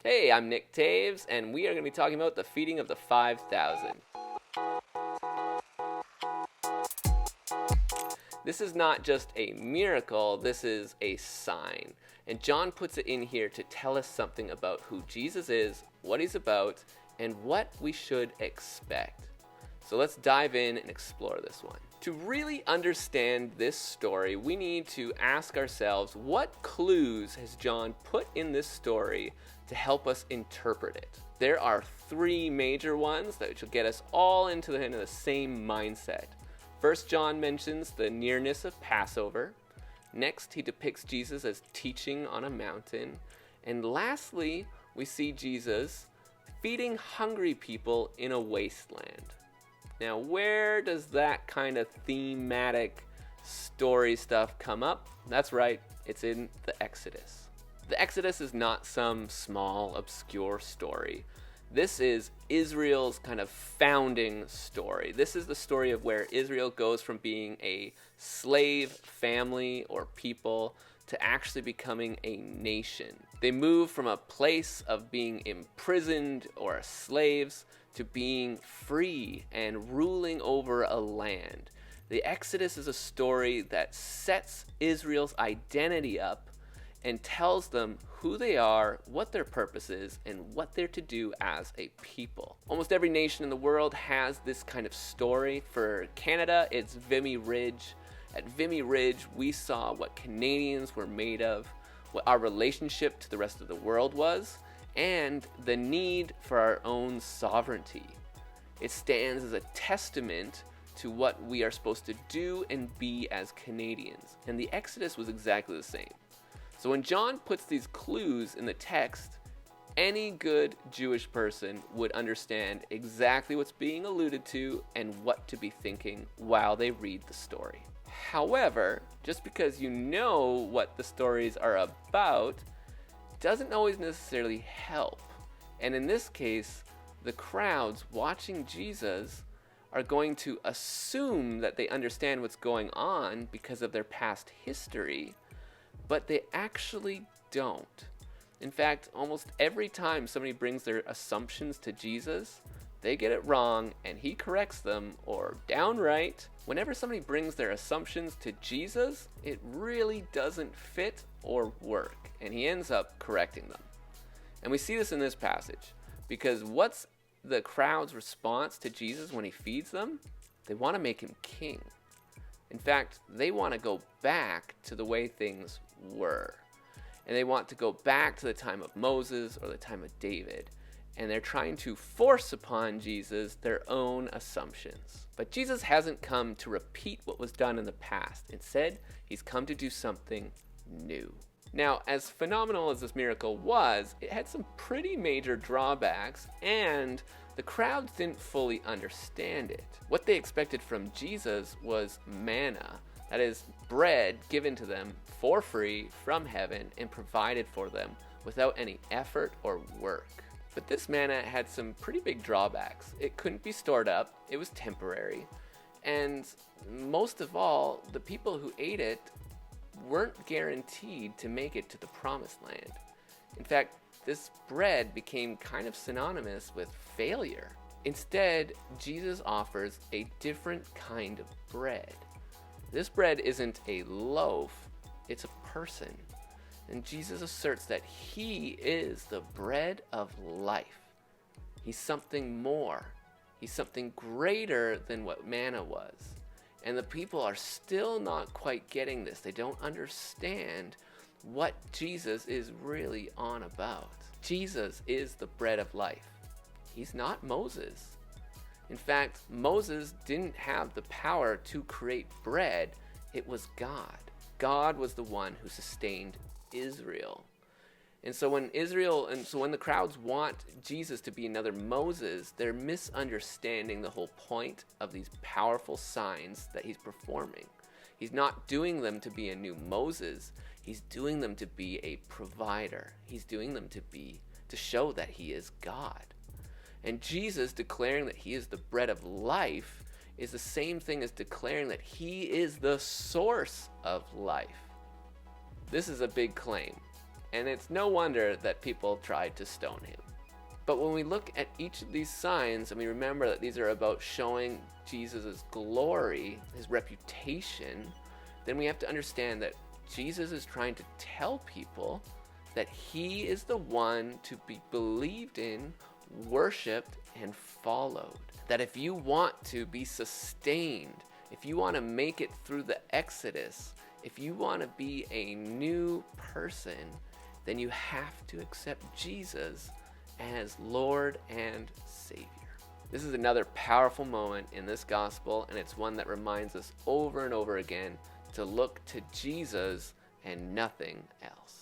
Hey, I'm Nick Taves, and we are going to be talking about the feeding of the 5,000. This is not just a miracle, this is a sign. And John puts it in here to tell us something about who Jesus is, what he's about, and what we should expect. So let's dive in and explore this one. To really understand this story, we need to ask ourselves, what clues has John put in this story to help us interpret it? There are three major ones that should get us all into the same mindset. First, John mentions the nearness of Passover. Next, he depicts Jesus as teaching on a mountain. And lastly, we see Jesus feeding hungry people in a wasteland. Now, where does that kind of thematic story stuff come up? That's right, it's in the Exodus. The Exodus is not some small, obscure story. This is Israel's kind of founding story. This is the story of where Israel goes from being a slave family or people to actually becoming a nation. They move from a place of being imprisoned or slaves to being free and ruling over a land. The Exodus is a story that sets Israel's identity up and tells them who they are, what their purpose is, and what they're to do as a people. Almost every nation in the world has this kind of story. For Canada, it's Vimy Ridge. At Vimy Ridge, we saw what Canadians were made of, what our relationship to the rest of the world was, and the need for our own sovereignty. It stands as a testament to what we are supposed to do and be as Canadians. And the Exodus was exactly the same. So when John puts these clues in the text, any good Jewish person would understand exactly what's being alluded to and what to be thinking while they read the story. However, just because you know what the stories are about doesn't always necessarily help. And in this case, the crowds watching Jesus are going to assume that they understand what's going on because of their past history, but they actually don't. In fact, almost every time somebody brings their assumptions to Jesus, they get it wrong and he corrects them, or downright, whenever somebody brings their assumptions to Jesus, it really doesn't fit or work, and he ends up correcting them. And we see this in this passage, because what's the crowd's response to Jesus when he feeds them? They want to make him king. In fact, they want to go back to the way things were. And they want to go back to the time of Moses or the time of David. And they're trying to force upon Jesus their own assumptions. But Jesus hasn't come to repeat what was done in the past. Instead, he's come to do something new. Now, as phenomenal as this miracle was, it had some pretty major drawbacks, and the crowds didn't fully understand it. What they expected from Jesus was manna, that is, bread given to them for free from heaven and provided for them without any effort or work. But this manna had some pretty big drawbacks. It couldn't be stored up, it was temporary, and most of all, the people who ate it weren't guaranteed to make it to the promised land. In fact, this bread became kind of synonymous with failure. Instead, Jesus offers a different kind of bread. This bread isn't a loaf, it's a person. And Jesus asserts that he is the bread of life. He's something more. He's something greater than what manna was. And the people are still not quite getting this. They don't understand what Jesus is really on about. Jesus is the bread of life. He's not Moses. In fact, Moses didn't have the power to create bread. It was God. God was the one who sustained Israel. And so when the crowds want Jesus to be another Moses, they're misunderstanding the whole point of these powerful signs that he's performing. He's not doing them to be a new Moses. He's doing them to be a provider. He's doing them to show that he is God. And Jesus declaring that he is the bread of life is the same thing as declaring that he is the source of life. This is a big claim. and it's no wonder that people tried to stone him. But when we look at each of these signs and we remember that these are about showing Jesus' glory, his reputation, then we have to understand that Jesus is trying to tell people that he is the one to be believed in, worshipped, and followed. That if you want to be sustained, if you want to make it through the Exodus, if you want to be a new person, then you have to accept Jesus as Lord and Savior. This is another powerful moment in this gospel, and it's one that reminds us over and over again to look to Jesus and nothing else.